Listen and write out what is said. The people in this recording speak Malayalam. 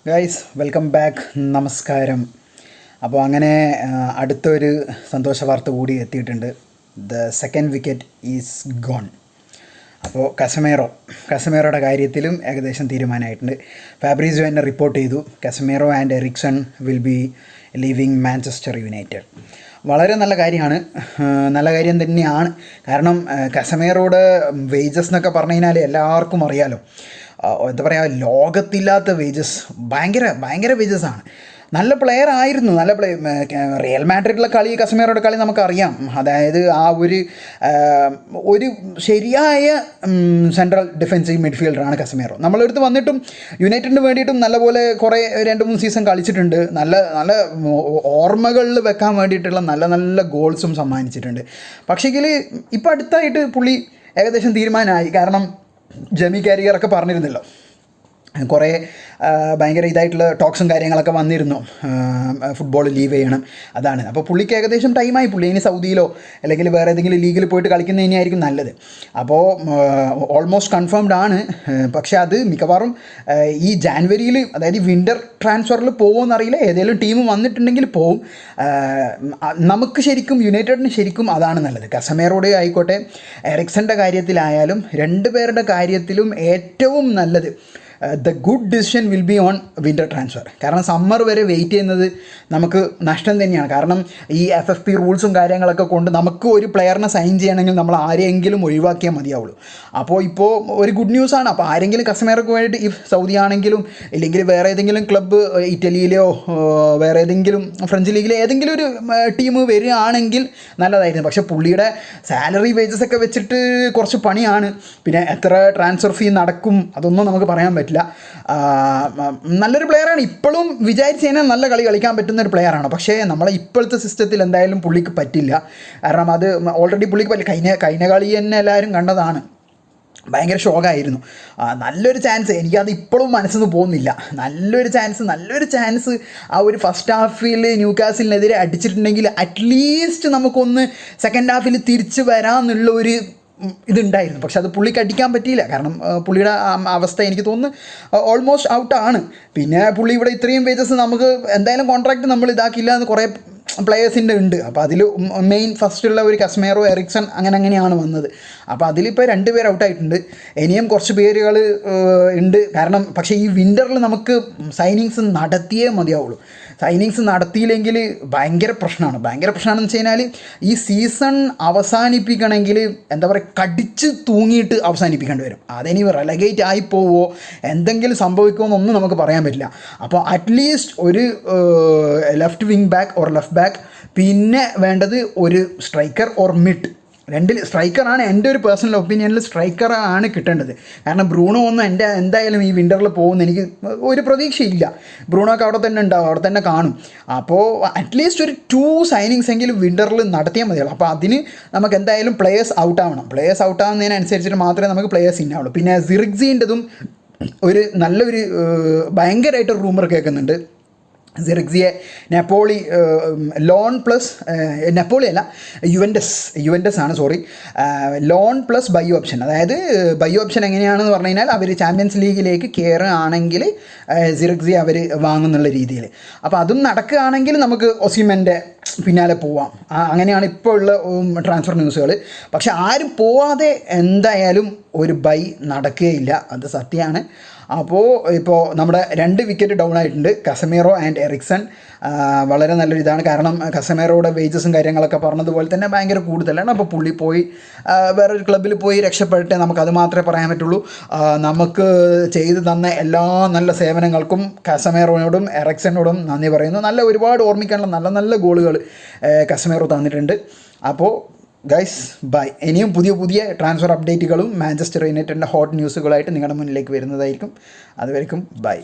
ഗൈസ് വെൽക്കം ബാക്ക്, നമസ്കാരം. അപ്പോൾ അങ്ങനെ അടുത്തൊരു സന്തോഷ വാർത്ത കൂടി എത്തിയിട്ടുണ്ട്. The second wicket is gone. അപ്പോൾ കസമേറോയുടെ കാര്യത്തിലും ഏകദേശം തീരുമാനമായിട്ടുണ്ട്. ഫാബ്രീസിയോ എന്നെ റിപ്പോർട്ട് ചെയ്തു, Casemiro and Eriksen will be leaving Manchester United. വളരെ നല്ല കാര്യമാണ്, നല്ല കാര്യം തന്നെയാണ്. കാരണം കസമേറോയുടെ വേജസ് എന്നൊക്കെ പറഞ്ഞു കഴിഞ്ഞാൽ എല്ലാവർക്കും അറിയാലോ, എന്താ പറയുക, ലോകത്തില്ലാത്ത വേജസ്, ഭയങ്കര വേജസാണ്. നല്ല പ്ലെയർ ആയിരുന്നു, റിയൽ മാഡ്രിഡിലെ കളി, കസമേറോയുടെ കളി നമുക്കറിയാം. അതായത് ആ ഒരു ശരിയായ സെൻട്രൽ ഡിഫെൻസീവ് മിഡ്ഫീൽഡറാണ് കസമേറോ. നമ്മളെടുത്ത് വന്നിട്ടും യുണൈറ്റഡിന് വേണ്ടിയിട്ടും നല്ലപോലെ കുറേ 2-3 സീസൺ കളിച്ചിട്ടുണ്ട്. നല്ല ഓർമ്മകളിൽ വെക്കാൻ വേണ്ടിയിട്ടുള്ള നല്ല ഗോൾസും സമ്മാനിച്ചിട്ടുണ്ട്. പക്ഷേങ്കിൽ ഇപ്പോൾ അടുത്തായിട്ട് പുള്ളി ഏകദേശം തീരുമാനമായി. കാരണം ജെമി കാരിയറൊക്കെ പറഞ്ഞിരുന്നല്ലോ, കുറേ ഭയങ്കര ഇതായിട്ടുള്ള ടോക്സും കാര്യങ്ങളൊക്കെ വന്നിരുന്നു, ഫുട്ബോൾ ലീവ് ചെയ്യണം, അതാണ്. അപ്പോൾ പുള്ളിക്ക് ഏകദേശം ടൈമായി. പുള്ളി ഇനി സൗദിയിലോ അല്ലെങ്കിൽ വേറെ ഏതെങ്കിലും ലീഗിൽ പോയിട്ട് കളിക്കുന്നതിനായിരിക്കും നല്ലത്. അപ്പോൾ ഓൾമോസ്റ്റ് കൺഫേംഡ് ആണ്. പക്ഷേ അത് മിക്കവാറും ഈ ജാനുവരിയിൽ, അതായത് വിൻ്റർ ട്രാൻസ്ഫറിൽ പോകുമെന്നറിയില്ല. ഏതെങ്കിലും ടീം വന്നിട്ടുണ്ടെങ്കിൽ പോവും. നമുക്ക് ശരിക്കും, യുണൈറ്റഡിന് ശരിക്കും അതാണ് നല്ലത്. കസമേറോയുടെ ആയിക്കോട്ടെ, എറിക്സൻ്റെ കാര്യത്തിലായാലും, രണ്ടുപേരുടെ കാര്യത്തിലും ഏറ്റവും നല്ലത് the good decision will be on winter transfer. കാരണം സമ്മർ വരെ വെയിറ്റ് ചെയ്യുന്നത് നമുക്ക് നഷ്ടം തന്നെയാണ്. കാരണം ഈ FFP റൂൾസും കാര്യങ്ങളൊക്കെ കൊണ്ട് നമുക്ക് ഒരു പ്ലെയറിനെ സൈൻ ചെയ്യണമെങ്കിൽ നമ്മൾ ആരെങ്കിലും ഒഴിവാക്കിയാൽ മതിയാവുള്ളൂ. അപ്പോൾ ഇപ്പോൾ ഒരു ഗുഡ് ന്യൂസാണ്. അപ്പോൾ ആരെങ്കിലും കസമേറോക്ക് വേണ്ടിയിട്ട്, ഈ സൗദി ആണെങ്കിലും ഇല്ലെങ്കിൽ വേറെ ഏതെങ്കിലും ക്ലബ്ബ്, ഇറ്റലിയിലെയോ വേറെ ഏതെങ്കിലും ഫ്രഞ്ച് ലീഗിലെ ഏതെങ്കിലും ഒരു ടീം വരികയാണെങ്കിൽ നല്ലതായിരുന്നു. പക്ഷേ പുള്ളിയുടെ സാലറി വേജസ് ഒക്കെ വെച്ചിട്ട് കുറച്ച് പണിയാണ്. പിന്നെ എത്ര ട്രാൻസ്ഫർ ഫീ നടക്കും അതൊന്നും നമുക്ക് പറയാൻ പറ്റില്ല. നല്ലൊരു പ്ലെയറാണ്. ഇപ്പോഴും വിചാരിച്ച് കഴിഞ്ഞാൽ നല്ല കളി കളിക്കാൻ പറ്റുന്ന ഒരു പ്ലെയറാണ്. പക്ഷേ നമ്മളെ ഇപ്പോഴത്തെ സിസ്റ്റത്തിൽ എന്തായാലും പുള്ളിക്ക് പറ്റില്ല. കാരണം അത് ഓൾറെഡി പുള്ളിക്ക് പറ്റില്ല. കഴിഞ്ഞ കളി തന്നെ എല്ലാവരും കണ്ടതാണ്. ഭയങ്കര ഷോക്കായിരുന്നു. നല്ലൊരു ചാൻസ്, എനിക്കത് ഇപ്പോഴും മനസ്സിൽ നിന്ന് പോകുന്നില്ല. നല്ലൊരു ചാൻസ് ആ ഒരു ഫസ്റ്റ് ഹാഫിൽ ന്യൂകാസിലിനെതിരെ അടിച്ചിട്ടുണ്ടെങ്കിൽ അറ്റ്ലീസ്റ്റ് നമുക്കൊന്ന് സെക്കൻഡ് ഹാഫിൽ തിരിച്ച് വരാമെന്നുള്ള ഒരു ഇതുണ്ടായിരുന്നു. പക്ഷെ അത് പുള്ളിക്ക് അടിക്കാൻ പറ്റിയില്ല. കാരണം പുള്ളിയുടെ അവസ്ഥ എനിക്ക് തോന്നുന്നു ഓൾമോസ്റ്റ് ഔട്ടാണ്. പിന്നെ പുള്ളി ഇവിടെ ഇത്രയും വേജസ് നമുക്ക് എന്തായാലും കോൺട്രാക്റ്റ് നമ്മൾ ഇതാക്കില്ല എന്ന് കുറേ പ്ലെയേഴ്സിൻ്റെ ഉണ്ട്. അപ്പോൾ അതിൽ മെയിൻ ഫസ്റ്റുള്ള ഒരു കസമേറോ, എറിക്സൺ അങ്ങനെയാണ് വന്നത്. അപ്പോൾ അതിലിപ്പോൾ 2 പേര് ഔട്ടായിട്ടുണ്ട്. ഇനിയും കുറച്ച് പേരുകൾ ഉണ്ട്. കാരണം പക്ഷേ ഈ വിൻ്ററിൽ നമുക്ക് സൈനിങ്സ് നടത്തിയേ മതിയാവുള്ളൂ. സൈനിങ്സ് നടത്തിയില്ലെങ്കിൽ ഭയങ്കര പ്രശ്നമാണെന്ന് വെച്ച് കഴിഞ്ഞാൽ ഈ സീസൺ അവസാനിപ്പിക്കണമെങ്കിൽ എന്താ പറയുക, കടിച്ച് തൂങ്ങിയിട്ട് അവസാനിപ്പിക്കേണ്ടി വരും. അതിനി റെലഗേറ്റ് ആയിപ്പോവോ എന്തെങ്കിലും സംഭവിക്കുമോ എന്നൊന്നും നമുക്ക് പറയാൻ പറ്റില്ല. അപ്പോൾ അറ്റ്ലീസ്റ്റ് ഒരു left wing back or left back, പിന്നെ വേണ്ടത് ഒരു സ്ട്രൈക്കർ ഓർ മിഡ്. 2 സ്ട്രൈക്കറാണ് എൻ്റെ ഒരു പേഴ്സണൽ ഒപ്പീനിയനിൽ, സ്ട്രൈക്കറാണ് കിട്ടേണ്ടത്. കാരണം ബ്രൂണോ ഒന്നും എന്തായാലും ഈ വിൻ്ററിൽ പോകുന്ന എനിക്ക് ഒരു പ്രതീക്ഷയില്ല. ബ്രൂണോക്ക് അവിടെ തന്നെ ഉണ്ടാവും, അവിടെ തന്നെ കാണും. അപ്പോൾ അറ്റ്ലീസ്റ്റ് ഒരു 2 സൈനിങ്സ് എങ്കിലും വിൻ്ററിൽ നടത്തിയാൽ മതിയുള്ളൂ. അപ്പോൾ അതിന് നമുക്ക് എന്തായാലും പ്ലേയേഴ്സ് ഔട്ടാവണം. പ്ലേയേഴ്സ് ഔട്ടാവുന്നതിനനുസരിച്ചിട്ട് മാത്രമേ നമുക്ക് പ്ലേയേഴ്സ് ഇന്നാവുള്ളൂ. പിന്നെ സിറിക്സിൻ്റെതും ഒരു നല്ലൊരു ഭയങ്കരമായിട്ട് റൂമർ കേൾക്കുന്നുണ്ട്. സിറിക്സിയെ നെപ്പോളി ലോൺ പ്ലസ്, നെപ്പോളി അല്ല, യുവൻറ്റസ് ആണ്, ലോൺ പ്ലസ് ബൈ ഓപ്ഷൻ. അതായത് ബൈ ഓപ്ഷൻ എങ്ങനെയാണെന്ന് പറഞ്ഞു കഴിഞ്ഞാൽ അവർ ചാമ്പ്യൻസ് ലീഗിലേക്ക് കയറുകയാണെങ്കിൽ സിറിക്സിയെ അവർ വാങ്ങുന്നുള്ള രീതിയിൽ. അപ്പോൾ അതും നടക്കുകയാണെങ്കിൽ നമുക്ക് ഒസിമെൻ്റെ പിന്നാലെ പോവാം. അങ്ങനെയാണ് ഇപ്പോൾ ഉള്ള ട്രാൻസ്ഫർ ന്യൂസുകൾ. പക്ഷെ ആരും പോവാതെ എന്തായാലും ഒരു ബൈ നടക്കുകയില്ല, അത് സത്യമാണ്. അപ്പോൾ ഇപ്പോൾ നമ്മുടെ 2 വിക്കറ്റ് ഡൗൺ ആയിട്ടുണ്ട്, കസമേറോ ആൻഡ് എറിക്സൺ. വളരെ നല്ലൊരു ഇതാണ്. കാരണം കസമേറോയുടെ വേജസും കാര്യങ്ങളൊക്കെ പറഞ്ഞതുപോലെ തന്നെ ഭയങ്കര കൂടുതലാണ്. അപ്പോൾ പുള്ളി പോയി വേറൊരു ക്ലബ്ബിൽ പോയി രക്ഷപ്പെടട്ടെ, നമുക്കത് മാത്രമേ പറയാൻ പറ്റുള്ളൂ. നമുക്ക് ചെയ്തു തന്ന എല്ലാ നല്ല സേവനങ്ങൾക്കും കസമേറോയോടും എറിക്സനോടും നന്ദി പറയുന്നു. ഒരുപാട് ഓർമ്മിക്കാനുള്ള നല്ല ഗോളുകൾ കസമേറോ തന്നിട്ടുണ്ട്. അപ്പോൾ ഗൈസ് ബൈ. ഇനിയും പുതിയ ട്രാൻസ്ഫർ അപ്ഡേറ്റുകളും മാഞ്ചസ്റ്റർ യുണൈറ്റഡിൻ്റെ ഹോട്ട് ന്യൂസുകളായിട്ട് നിങ്ങളുടെ മുന്നിലേക്ക് വരുന്നതായിരിക്കും. അതുവരെയും ബൈ.